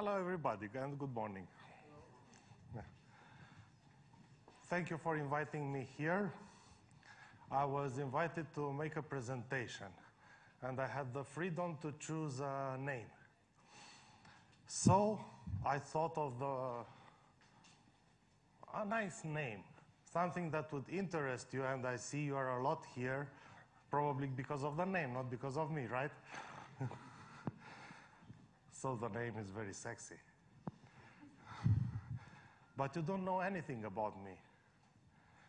Hello, everybody, and good morning. Yeah. Thank you for inviting me here. I was invited to make a presentation, and I had the freedom to choose a name. So I thought of a nice name, something that would interest you, and I see you are a lot here, probably because of the name, not because of me, right? So the name is very sexy. But you don't know anything about me.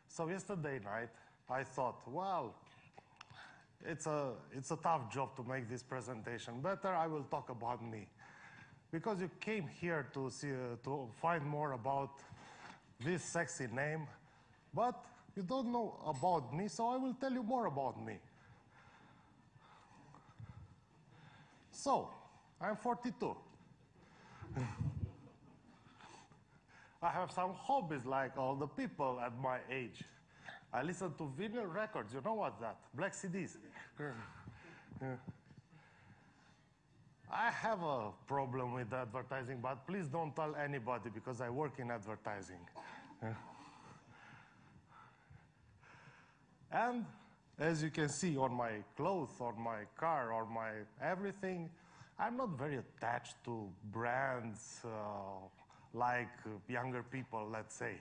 So yesterday night, I thought, well, it's a tough job to make this presentation. Better I will talk about me. Because you came here to find more about this sexy name, but you don't know about me, so I will tell you more about me. So, I'm 42. I have some hobbies like all the people at my age. I listen to vinyl records, you know what's that? Black CDs. I have a problem with advertising, but please don't tell anybody because I work in advertising. And as you can see on my clothes, on my car, on my everything, I'm not very attached to brands like younger people, let's say.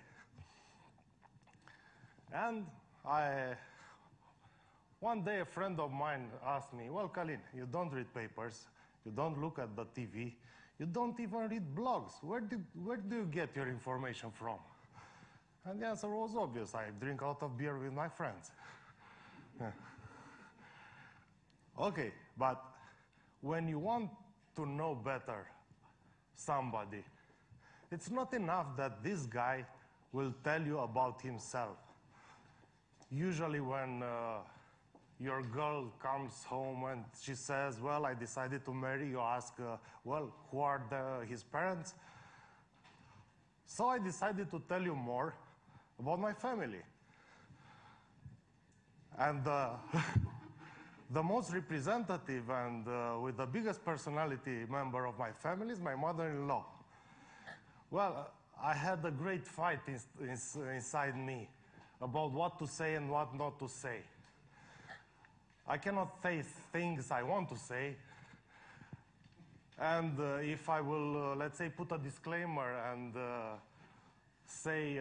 And one day a friend of mine asked me, well, Calin, you don't read papers, you don't look at the TV, you don't even read blogs. Where do you get your information from? And the answer was obvious. I drink a lot of beer with my friends. Okay, but when you want to know better somebody, it's not enough that this guy will tell you about himself. Usually when your girl comes home and she says, well, I decided to marry, you ask, well, who are his parents? So I decided to tell you more about my family. And the most representative and with the biggest personality member of my family is my mother-in-law. Well, I had a great fight inside me about what to say and what not to say. I cannot say things I want to say. And if I will, let's say, put a disclaimer and say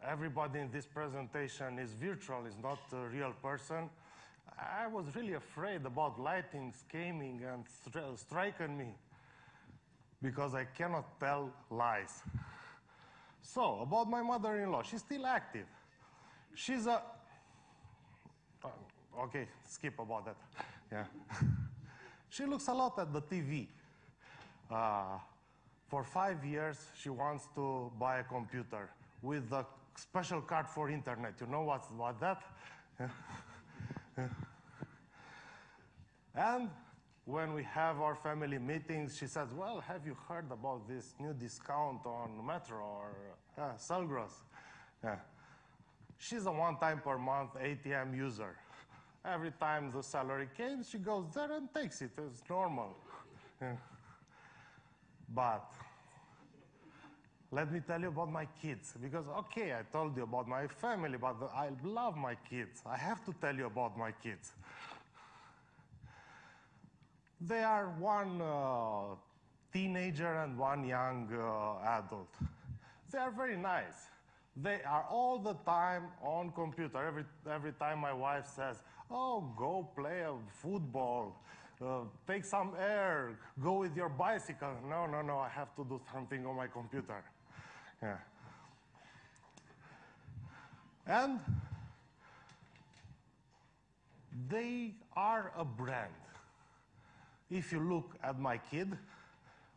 everybody in this presentation is virtual, is not a real person, I was really afraid about lightning, scheming, and striking me, because I cannot tell lies. So, about my mother-in-law, she's still active. She's a... okay, skip about that. Yeah. She looks a lot at the TV. For 5 years, she wants to buy a computer with a special card for internet. You know what's that? And when we have our family meetings, she says, well, have you heard about this new discount on Metro or Selgros? Yeah. She's a one-time per month ATM user. Every time the salary came, she goes there and takes it. It's normal. Yeah. But let me tell you about my kids. Because, okay, I told you about my family, but I love my kids. I have to tell you about my kids. They are one teenager and one young adult. They are very nice. They are all the time on computer. Every time my wife says, oh, go play a football, take some air, go with your bicycle. No, I have to do something on my computer. Yeah. And they are a brand. If you look at my kid,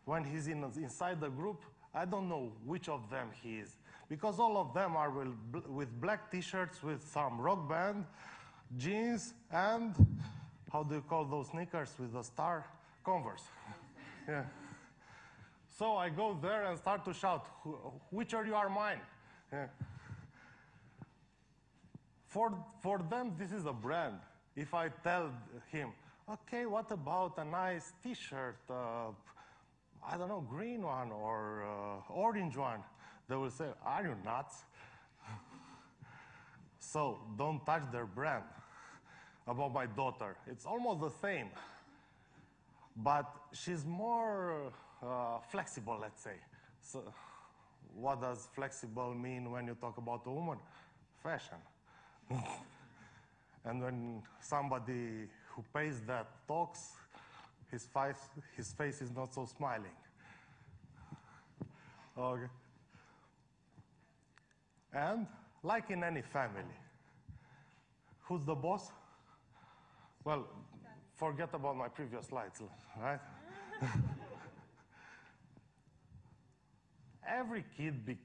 when he's inside the group, I don't know which of them he is. Because all of them are with black t-shirts with some rock band, jeans, and how do you call those sneakers with a star? Converse. Yeah. So I go there and start to shout, which of you are mine? Yeah. For them, this is a brand. If I tell him, okay, what about a nice t-shirt, I don't know, green one or orange one. They will say, are you nuts? So don't touch their brand. About my daughter, it's almost the same, but she's more flexible, let's say. So what does flexible mean when you talk about a woman? Fashion. And when somebody who pays that talks, his face is not so smiling. Okay. And like in any family, who's the boss? Well, forget about my previous slides, right? Every kid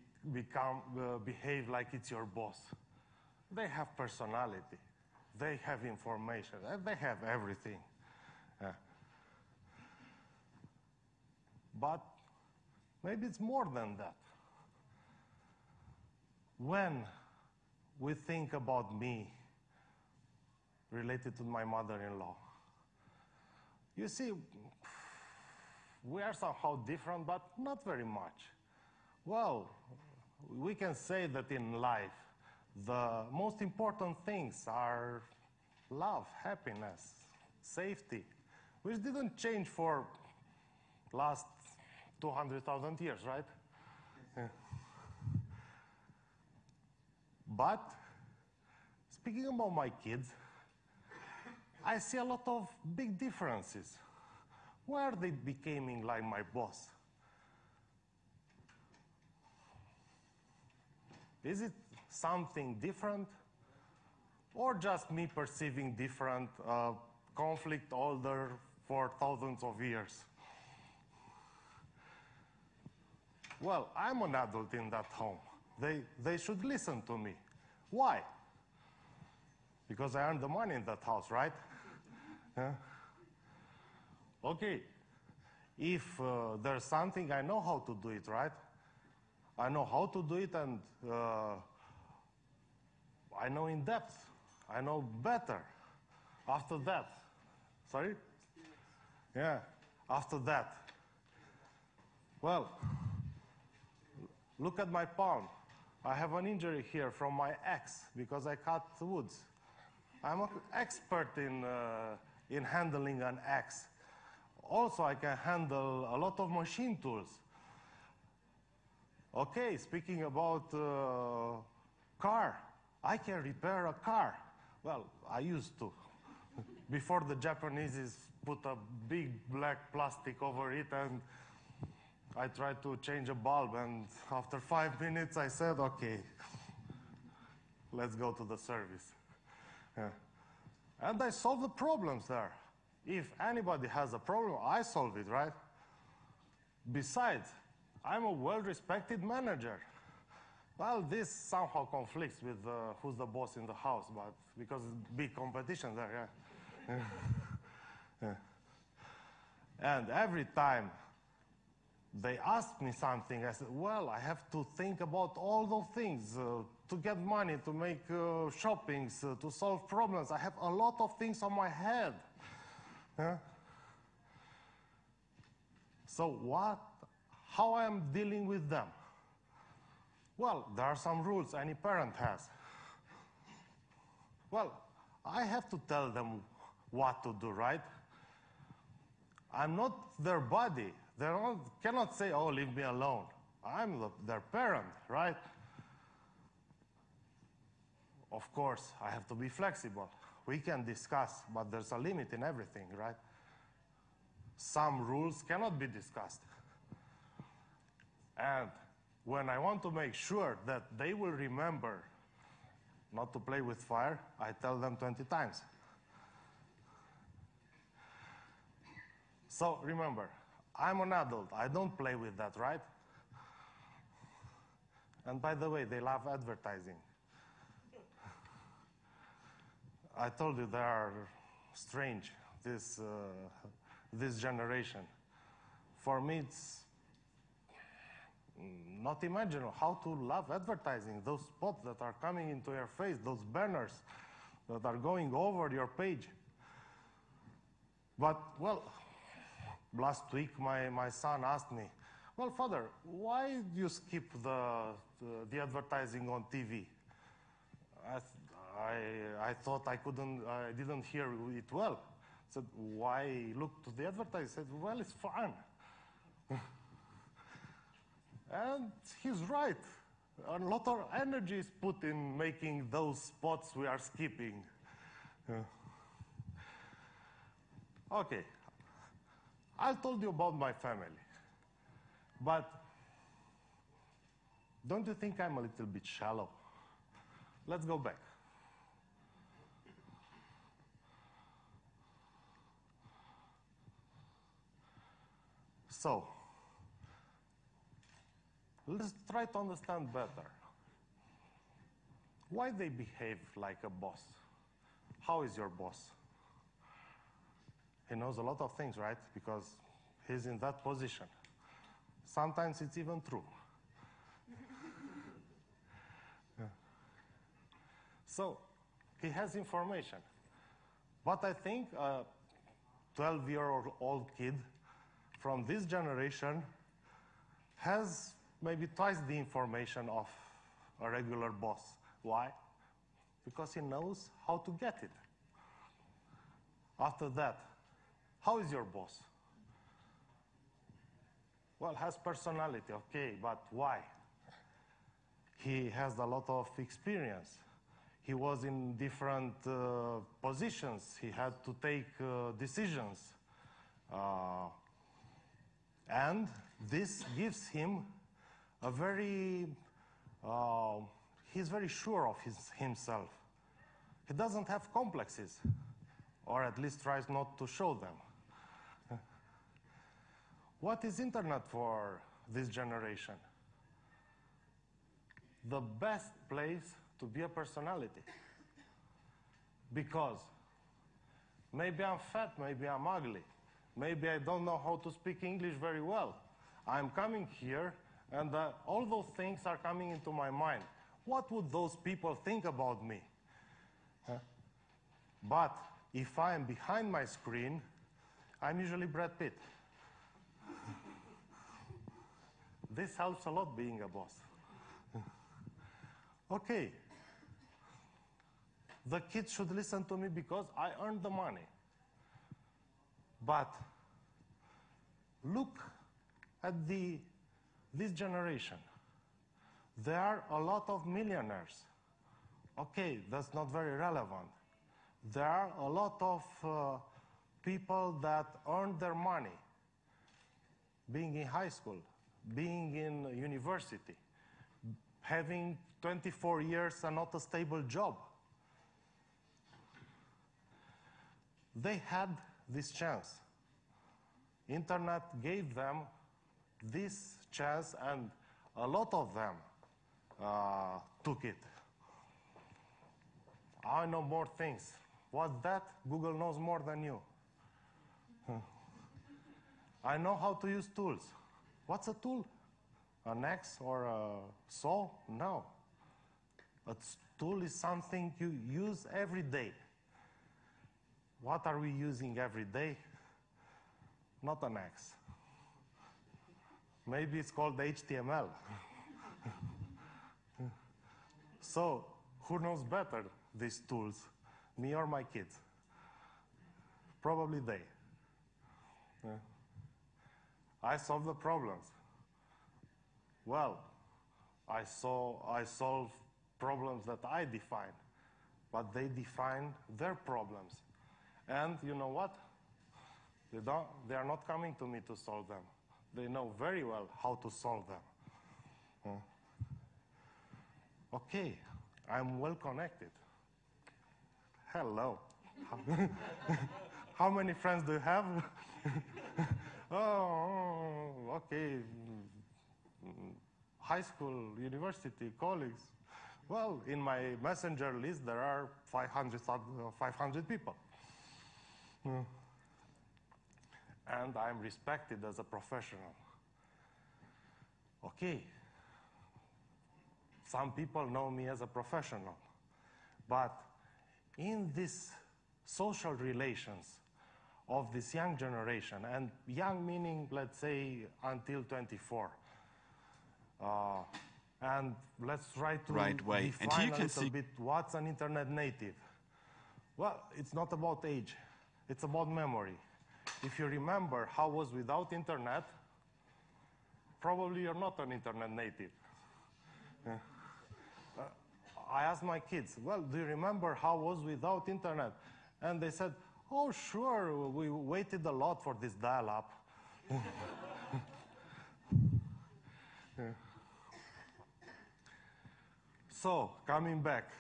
behave like it's your boss. They have personality. They have information. They have everything. But maybe it's more than that. When we think about me related to my mother-in-law, you see, we are somehow different, but not very much. Well, we can say that in life, the most important things are love, happiness, safety, which didn't change for last 200,000 years, right? Yeah. But speaking about my kids, I see a lot of big differences. Why are they becoming like my boss? Is it something different? Or just me perceiving different conflict older for thousands of years? Well, I'm an adult in that home. They should listen to me. Why? Because I earn the money in that house, right? Okay, if there's something, I know how to do it, right? I know how to do it, and I know in depth. I know better. After that, sorry? Yeah, after that. Well, look at my palm. I have an injury here from my axe because I cut woods. I'm an expert in handling an axe. Also, I can handle a lot of machine tools. Okay, speaking about car, I can repair a car. Well, I used to. Before the Japanese put a big black plastic over it, and I tried to change a bulb, and after 5 minutes I said, okay, let's go to the service. Yeah. And I solved the problems there. If anybody has a problem, I solve it, right? Besides, I'm a well-respected manager. Well, this somehow conflicts with who's the boss in the house, but because it's big competition there, yeah. Yeah. And every time they ask me something, I said, well, I have to think about all those things, to get money, to make shoppings, to solve problems. I have a lot of things on my head. So how I am dealing with them? Well, there are some rules any parent has. Well, I have to tell them what to do, right? I'm not their body. They cannot say, oh, leave me alone. I'm their parent, right? Of course, I have to be flexible. We can discuss, but there's a limit in everything, right? Some rules cannot be discussed. And when I want to make sure that they will remember not to play with fire, I tell them 20 times. So remember, I'm an adult. I don't play with that, right? And by the way, they love advertising. I told you they are strange, this generation. For me, it's not imaginable how to love advertising, those spots that are coming into your face, those banners that are going over your page. But, well, last week, my son asked me, well, Father, why do you skip the advertising on TV? I thought I didn't hear it well. I said, why look to the advertising? He said, well, it's fun. And he's right. A lot of energy is put in making those spots we are skipping. Okay, I told you about my family, but don't you think I'm a little bit shallow? Let's go back. So, let's try to understand better why they behave like a boss. How is your boss? He knows a lot of things, right? Because he's in that position. Sometimes it's even true. Yeah. So he has information. But I think a 12-year-old kid from this generation has maybe twice the information of a regular boss. Why? Because he knows how to get it. After that, how is your boss? Well, has personality, okay, but why? He has a lot of experience. He was in different positions. He had to take decisions. And this gives him a very, he's very sure of himself. He doesn't have complexes, or at least tries not to show them. What is internet for this generation? The best place to be a personality. Because maybe I'm fat, maybe I'm ugly, maybe I don't know how to speak English very well. I'm coming here and all those things are coming into my mind. What would those people think about me? But if I'm behind my screen, I'm usually Brad Pitt. This helps a lot being a boss. Okay. The kids should listen to me because I earned the money. But look at this generation. There are a lot of millionaires. Okay, that's not very relevant. There are a lot of people that earn their money being in high school, being in university, having 24 years and not a stable job. They had this chance. Internet gave them this chance, and a lot of them took it. I know more things. What's that? Google knows more than you. I know how to use tools. What's a tool? An axe or a saw? No. A tool is something you use every day. What are we using every day? Not an axe. Maybe it's called HTML. So, who knows better these tools, me or my kids? Probably they. I solve the problems. Well, I solve problems that I define, but they define their problems. And you know what? They are not coming to me to solve them. They know very well how to solve them. Okay, I'm well connected. Hello. How many friends do you have? Oh, okay. High school, university, colleagues. Well, in my messenger list, there are 500 people. And I'm respected as a professional. Okay. Some people know me as a professional. But in these social relations, of this young generation, and young meaning, let's say, until 24. And let's try to define a little bit what's an internet native. Well, it's not about age, it's about memory. If you remember how it was without internet, probably you're not an internet native. I asked my kids, well, do you remember how it was without internet? And they said, oh, sure, we waited a lot for this dial-up. So, coming back,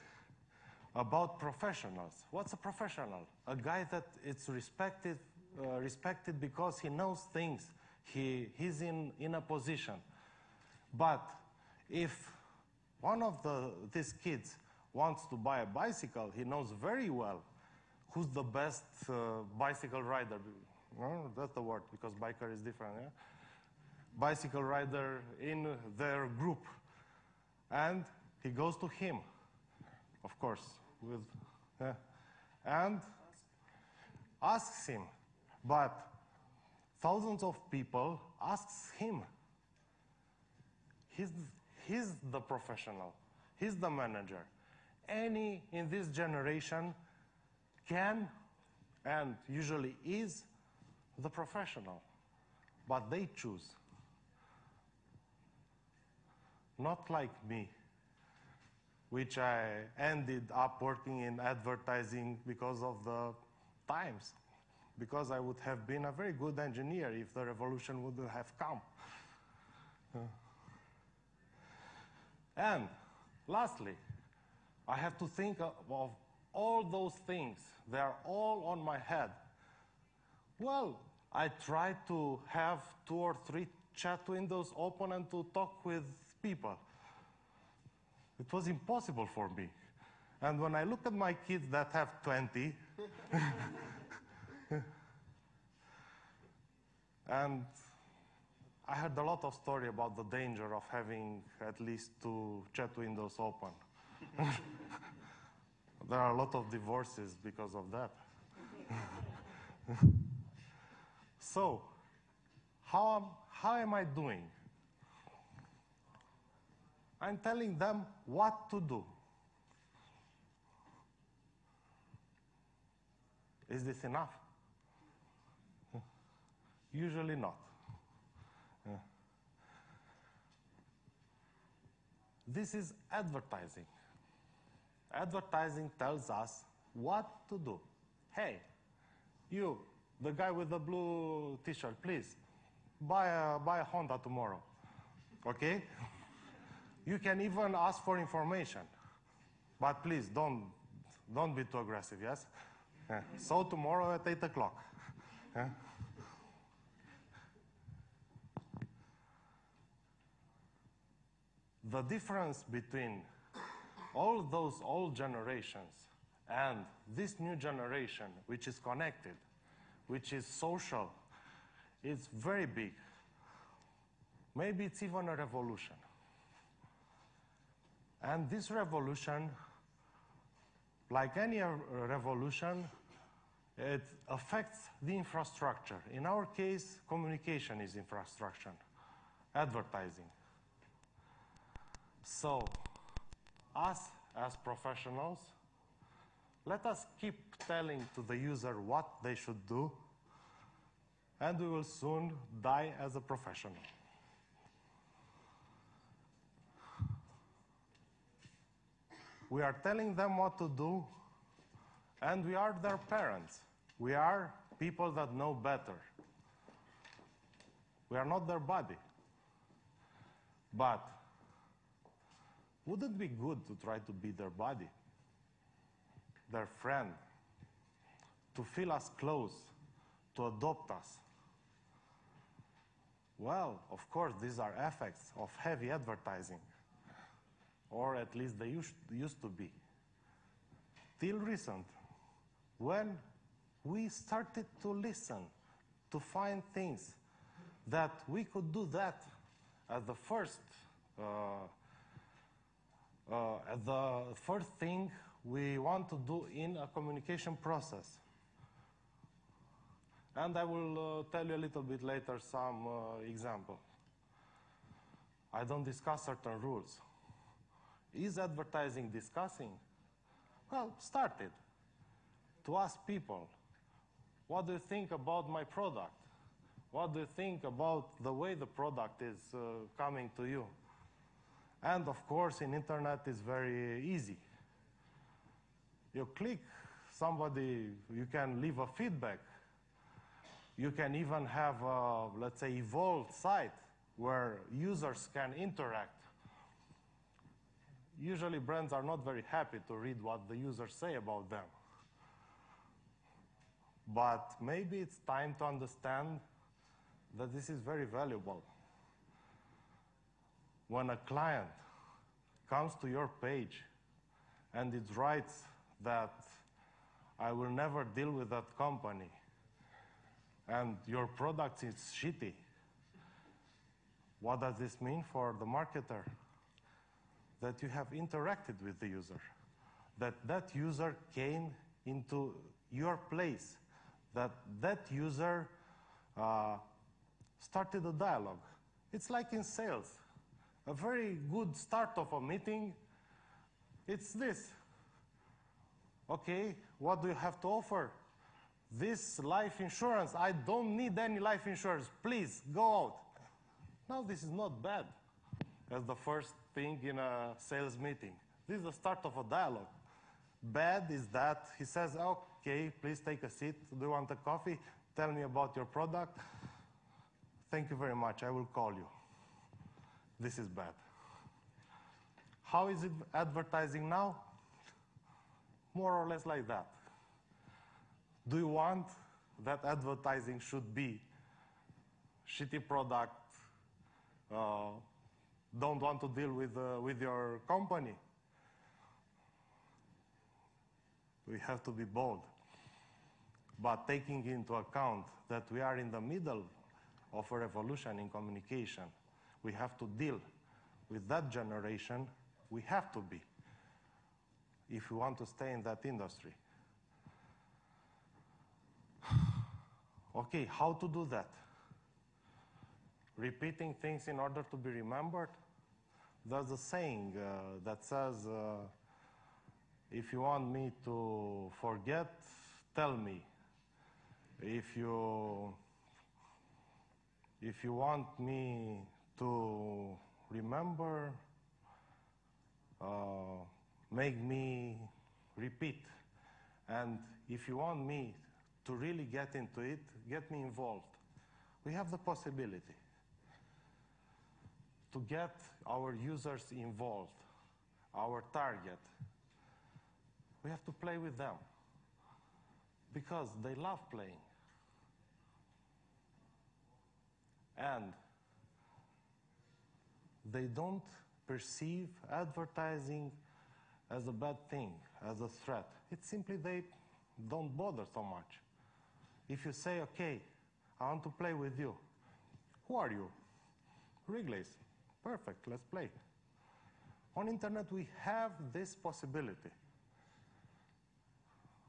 about professionals. What's a professional? A guy that is respected because he knows things. He's in a position. But if one of these kids wants to buy a bicycle, he knows very well who's the best bicycle rider. No, that's the word, because biker is different, yeah? Bicycle rider in their group. And he goes to him, of course, and asks him. But thousands of people asks him. He's the professional. He's the manager. Any in this generation can and usually is the professional. But they choose. Not like me, which I ended up working in advertising because of the times. Because I would have been a very good engineer if the revolution wouldn't have come. And lastly, I have to think of all those things. They are all on my head. Well, I tried to have 2 or 3 chat windows open and to talk with people. It was impossible for me. And when I look at my kids that have 20, and I heard a lot of story about the danger of having at least 2 chat windows open. There are a lot of divorces because of that. So, how am I doing? I'm telling them what to do. Is this enough? Usually not. This is advertising. Advertising tells us what to do. Hey, you, the guy with the blue t-shirt, please, buy a Honda tomorrow, okay? You can even ask for information, but please don't be too aggressive, yes? So tomorrow at 8 o'clock. The difference between all those old generations and this new generation, which is connected, which is social, is very big. Maybe it's even a revolution. And this revolution, like any revolution, it affects the infrastructure. In our case, communication is infrastructure, advertising. So, us as professionals, let us keep telling to the user what they should do, and we will soon die as a professional. We are telling them what to do, and we are their parents. We are people that know better. We are not their body. But wouldn't it be good to try to be their body, their friend, to feel us close, to adopt us? Well, of course, these are effects of heavy advertising. Or at least they used to be. Till recent, when we started to listen, to find things that we could do that as the first thing we want to do in a communication process. And I will tell you a little bit later some example. I don't discuss certain rules. Is advertising discussing? Well, start it. To ask people, what do you think about my product? What do you think about the way the product is coming to you? And of course, in internet is very easy. You click somebody, you can leave a feedback. You can even have a, let's say, evolved site where users can interact. Usually brands are not very happy to read what the users say about them. But maybe it's time to understand that this is very valuable. When a client comes to your page and it writes that I will never deal with that company and your product is shitty, what does this mean for the marketer? That you have interacted with the user, that that user came into your place, that that user started a dialogue. It's like in sales. A very good start of a meeting, it's this. Okay, what do you have to offer? This life insurance, I don't need any life insurance, please go out. Now this is not bad as the first thing in a sales meeting. This is the start of a dialogue. Bad is that he says, okay, please take a seat. Do you want a coffee? Tell me about your product. Thank you very much, I will call you. This is bad. How is it advertising now? More or less like that. Do you want that advertising should be shitty product, don't want to deal with your company? We have to be bold. But taking into account that we are in the middle of a revolution in communication, we have to deal with that generation. We have to be, if we want to stay in that industry. Okay, how to do that? Repeating things in order to be remembered? There's a saying that says, if you want me to forget, tell me. If you want me to remember, make me repeat. And if you want me to really get into it, get me involved. We have the possibility to get our users involved, our target. We have to play with them because they love playing. And they don't perceive advertising as a bad thing, as a threat. It's simply they don't bother so much. If you say, okay, I want to play with you. Who are you? Wrigley's. Perfect, let's play. On internet, we have this possibility.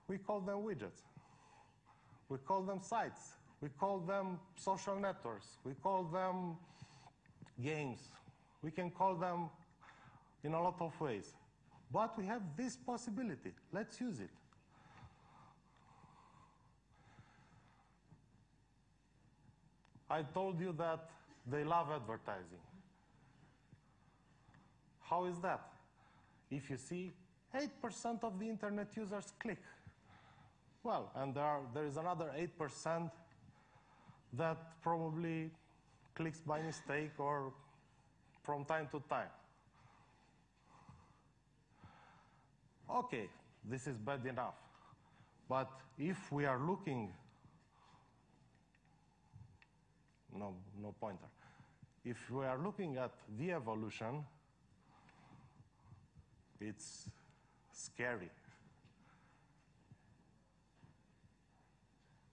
We call them widgets. We call them sites. We call them social networks. We call them games. We can call them in a lot of ways. But we have this possibility. Let's use it. I told you that they love advertising. How is that? If you see 8% of the internet users click. Well, and there is another 8% that probably clicks by mistake or from time to time. Okay, this is bad enough. But if we are looking, no pointer. If we are looking at the evolution, it's scary.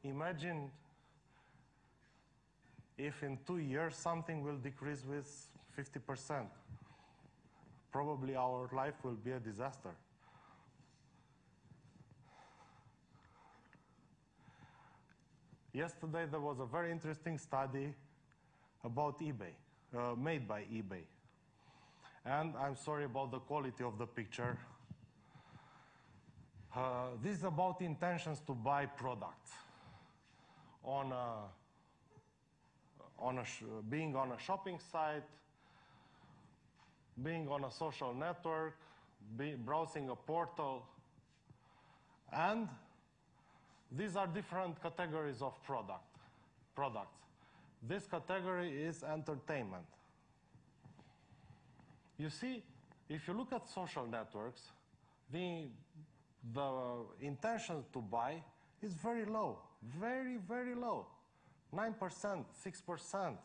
Imagine if in 2 years something will decrease with 50%. Probably our life will be a disaster. Yesterday there was a very interesting study about eBay, made by eBay. And I'm sorry about the quality of the picture. This is about intentions to buy products. Being on a shopping site, being on a social network, browsing a portal, and these are different categories of products. This category is entertainment. You see, if you look at social networks, the intention to buy is very low, very, very low, 9%, 6%.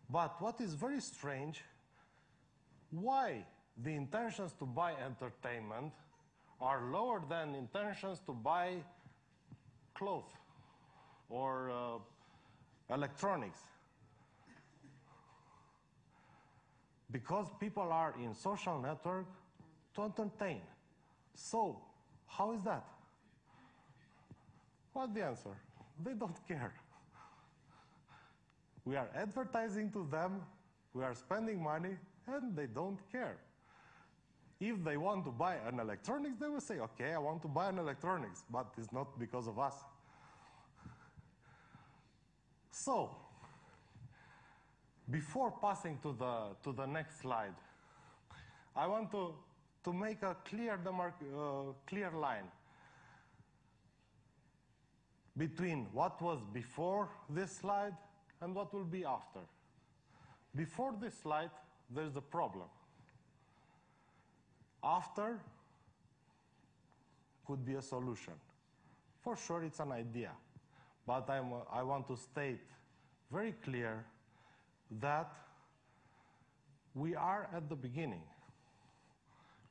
But what is very strange, why the intentions to buy entertainment are lower than intentions to buy clothes or electronics? Because people are in social network to entertain. So, how is that? What's the answer? They don't care. We are advertising to them, we are spending money, and they don't care. If they want to buy an electronics, they will say, okay, I want to buy an electronics, but it's not because of us. So, before passing to the next slide, I want to make a clear line between what was before this slide and what will be after. Before this slide, there's a problem. After could be a solution. For sure, it's an idea. But I want to state very clear that we are at the beginning.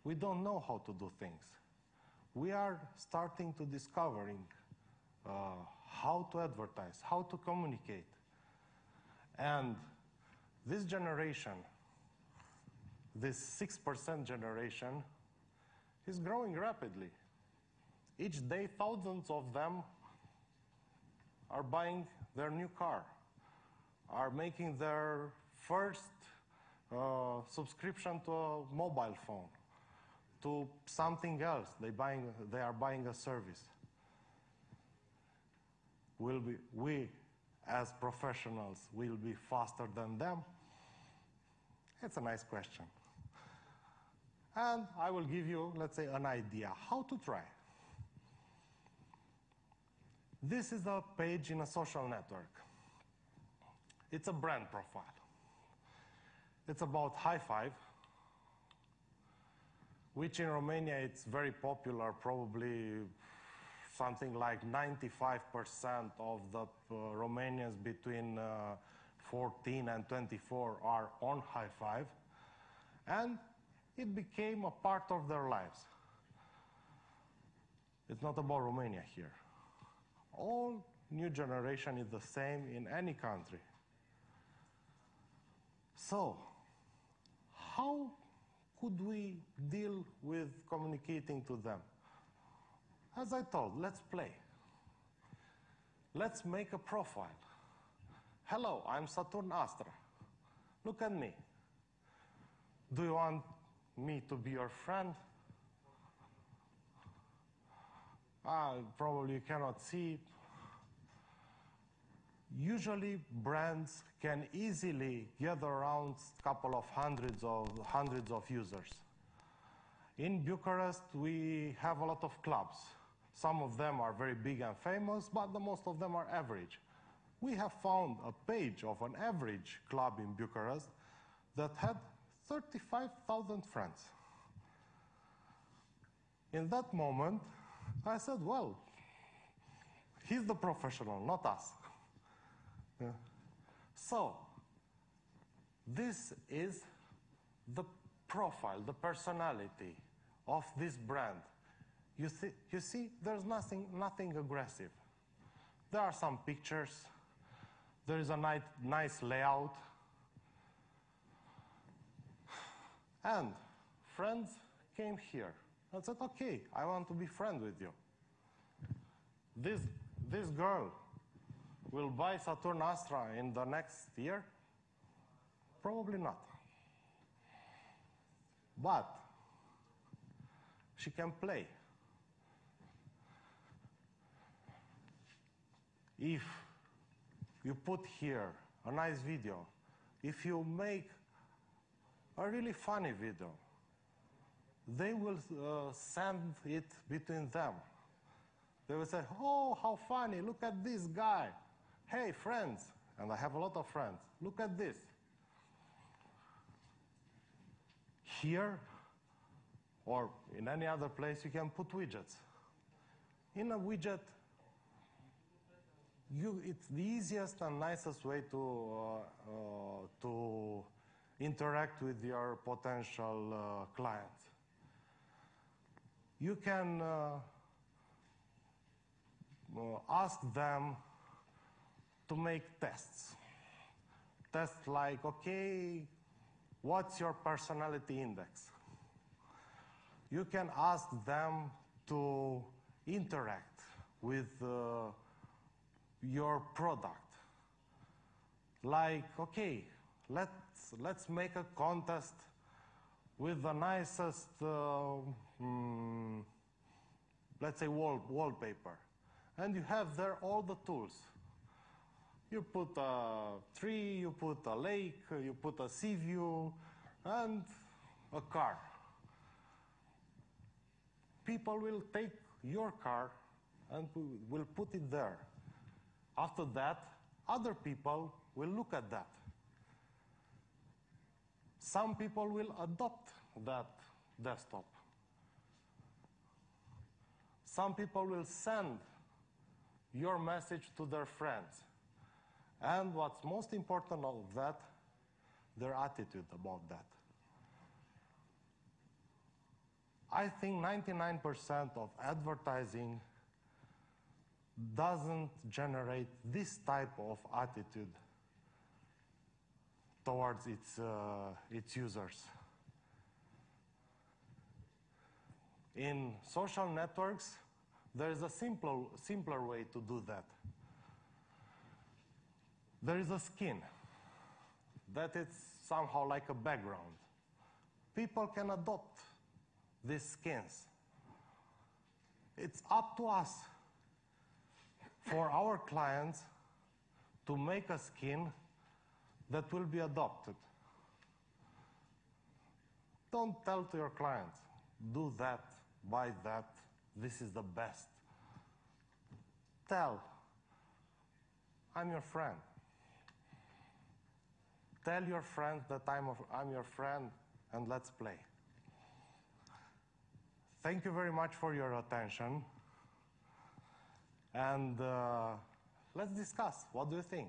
We don't know how to do things. We are starting to discovering how to advertise, how to communicate. And this generation, this 6% generation, is growing rapidly. Each day, thousands of them are buying their new car, are making their first subscription to a mobile phone, to something else. They are buying a service. We, as professionals, will be faster than them? It's a nice question. And I will give you, let's say, an idea how to try. This is a page in a social network. It's a brand profile. It's about high five, which in Romania it's very popular. Probably something like 95% of the Romanians between 14 and 24 are on high five, and it became a part of their lives. It's not about Romania here. All new generation is the same in any country. So, how could we deal with communicating to them? As I told, let's play. Let's make a profile. Hello, I'm Saturn Astra. Look at me. Do you want me to be your friend? Probably you cannot see. Usually brands can easily gather around a couple of hundreds of users. In Bucharest, we have a lot of clubs. Some of them are very big and famous, but the most of them are average. We have found a page of an average club in Bucharest that had 35,000 friends. In that moment, I said, well, he's the professional, not us. So, this is the profile, the personality of this brand. You see, there's nothing aggressive. There are some pictures. There is a nice layout. And friends came here and said, okay, I want to be friends with you. This girl will buy Saturn Astra in the next year? Probably not. But she can play. If you put here a nice video, if you make a really funny video, they will send it between them. They will say, oh, how funny, look at this guy. Hey, friends, and I have a lot of friends, look at this. Here, or in any other place, you can put widgets. In a widget, it's the easiest and nicest way to interact with your potential clients. You can ask them to make tests. Tests like, okay, what's your personality index? You can ask them to interact with your product. Like, okay, let's make a contest with the nicest, let's say, wallpaper. And you have there all the tools. You put a tree, you put a lake, you put a sea view, and a car. People will take your car and will put it there. After that, other people will look at that. Some people will adopt that desktop. Some people will send your message to their friends. And what's most important of that, their attitude about that. I think 99% of advertising doesn't generate this type of attitude towards its users. In social networks, there is a simpler way to do that. There is a skin that is somehow like a background. People can adopt these skins. It's up to us, for our clients, to make a skin that will be adopted. Don't tell to your clients, do that, buy that, this is the best. Tell, I'm your friend. Tell your friend that I'm your friend, and let's play. Thank you very much for your attention. And let's discuss. What do you think?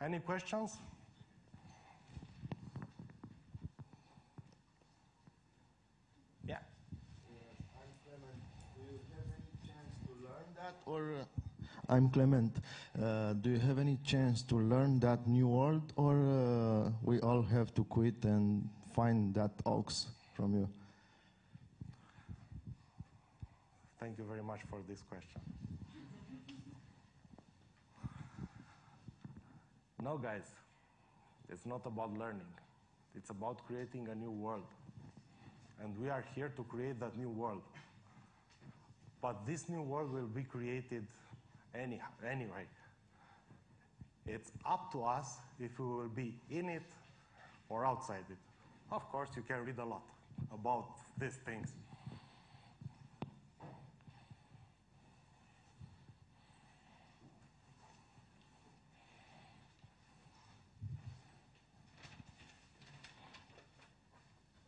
Any questions? Yeah. I'm Clement. Do you have any chance to learn that? Or I'm Clement. Do you have any chance to learn that new world, or we all have to quit and find that aux from you? Thank you very much for this question. No, guys, it's not about learning. It's about creating a new world. And we are here to create that new world. But this new world will be created anyway. It's up to us if we will be in it or outside it. Of course, you can read a lot about these things.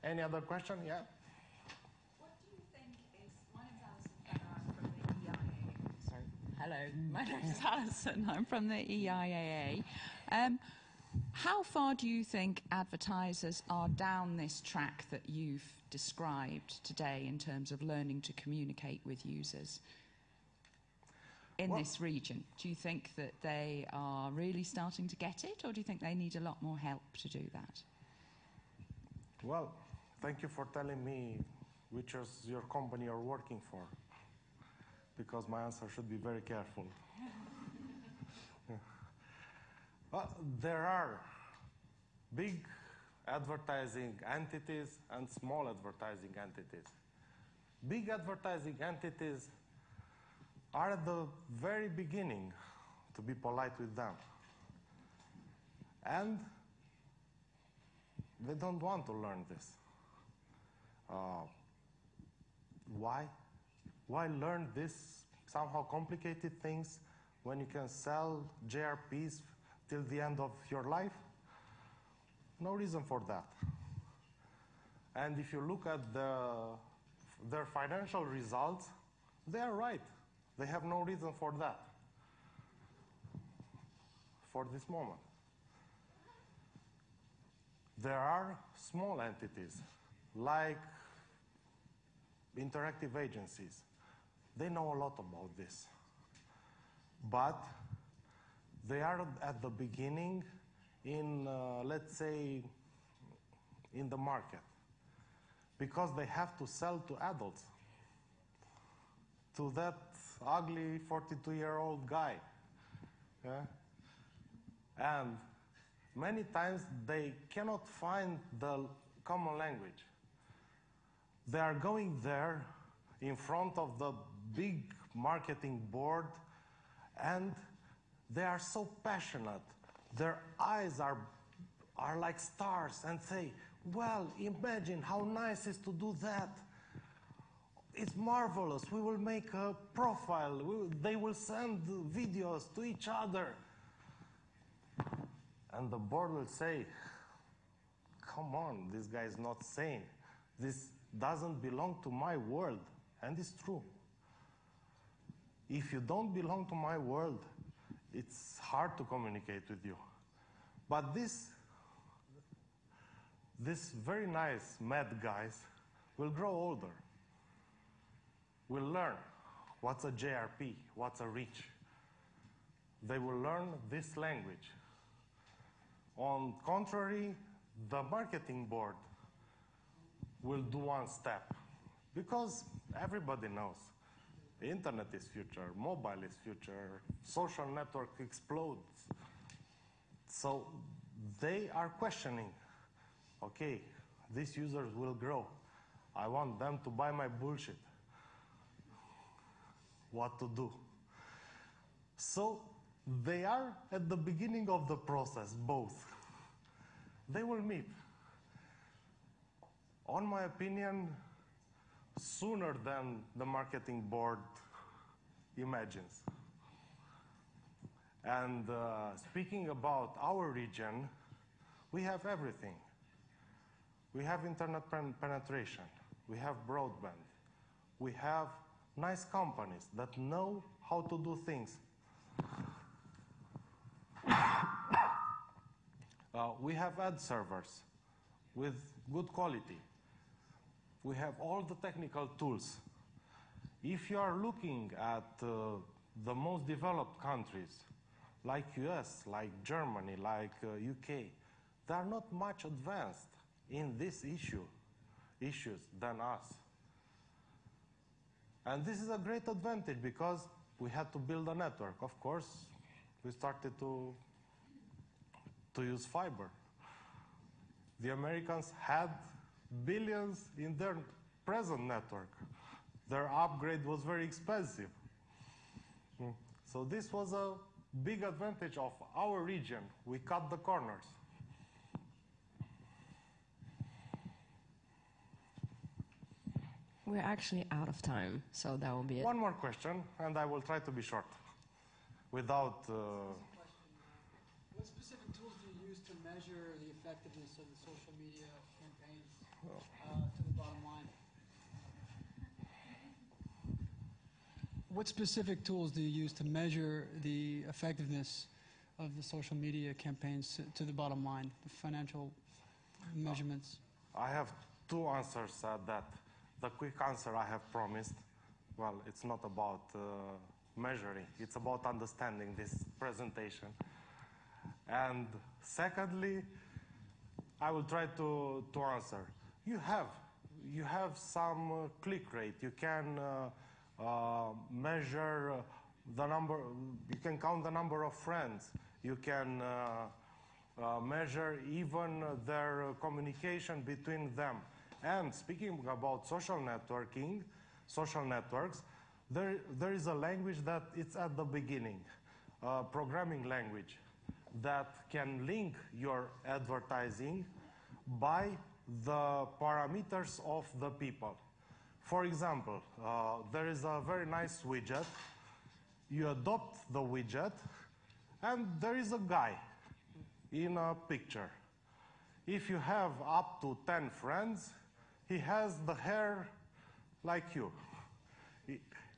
Any other question? Yeah? What do you think is, my name's Alison, I'm from the EIAA. Sorry. Hello, my name's Alison, I'm from the EIAA. How far do you think advertisers are down this track that you've described today in terms of learning to communicate with users in this region? Do you think that they are really starting to get it, or do you think they need a lot more help to do that? Well, thank you for telling me which is your company you're working for, because my answer should be very careful. Well, there are big advertising entities and small advertising entities. Big advertising entities are at the very beginning, to be polite with them. And they don't want to learn this. Why? Why learn this somehow complicated things when you can sell JRPs till the end of your life? No reason for that. And if you look at their financial results, they are right. They have no reason for that, for this moment. There are small entities, like interactive agencies. They know a lot about this. But they are at the beginning in, let's say, in the market, because they have to sell to adults, to that ugly 42-year-old guy. Yeah? And many times they cannot find the common language. They are going there in front of the big marketing board, and they are so passionate. Their eyes are like stars and say, well, imagine how nice it is to do that. It's marvelous. We will make a profile. They will send videos to each other. And the board will say, come on, this guy is not sane. This doesn't belong to my world. And it's true. If you don't belong to my world, it's hard to communicate with you. But these very nice mad guys will grow older, will learn what's a JRP, what's a reach. They will learn this language. On contrary, the marketing board will do one step, because everybody knows the internet is future, mobile is future, social network explodes. So they are questioning, okay, these users will grow. I want them to buy my bullshit. What to do? So they are at the beginning of the process, both. They will meet. On my opinion, sooner than the marketing board imagines. And speaking about our region, we have everything. We have internet penetration. We have broadband. We have nice companies that know how to do things. We have ad servers with good quality. We have all the technical tools. If you are looking at the most developed countries, like US, like Germany, like UK, they are not much advanced in this issues than us. And this is a great advantage because we had to build a network. Of course, we started to use fiber. The Americans had billions in their present network. Their upgrade was very expensive. So this was a big advantage of our region. We cut the corners. We're actually out of time, so that will be it. One more question, and I will try to be short. Without... What specific tools do you use to measure the effectiveness of the social media campaigns to the bottom line? What specific tools do you use to measure the effectiveness of the social media campaigns to the bottom line, the financial measurements? I have two answers at that. The quick answer I have promised, well, it's not about measuring, it's about understanding this presentation. And secondly, I will try to answer. You have some click rate. You can measure the number, you can count the number of friends. You can measure even their communication between them. And speaking about social networking, social networks, there is a language that it's at the beginning, programming language, that can link your advertising by the parameters of the people. For example, there is a very nice widget. You adopt the widget, and there is a guy in a picture. If you have up to 10 friends, he has the hair like you.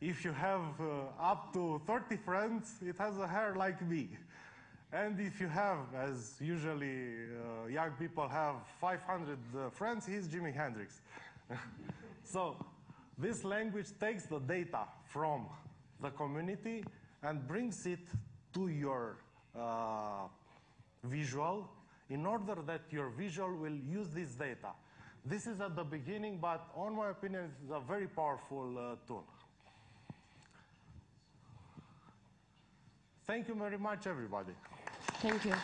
If you have up to 30 friends, it has a hair like me. And if you have, as usually young people have 500 friends, he's Jimi Hendrix. So this language takes the data from the community and brings it to your visual in order that your visual will use this data. This is at the beginning, but in my opinion, it's a very powerful tool. Thank you very much, everybody. Thank you.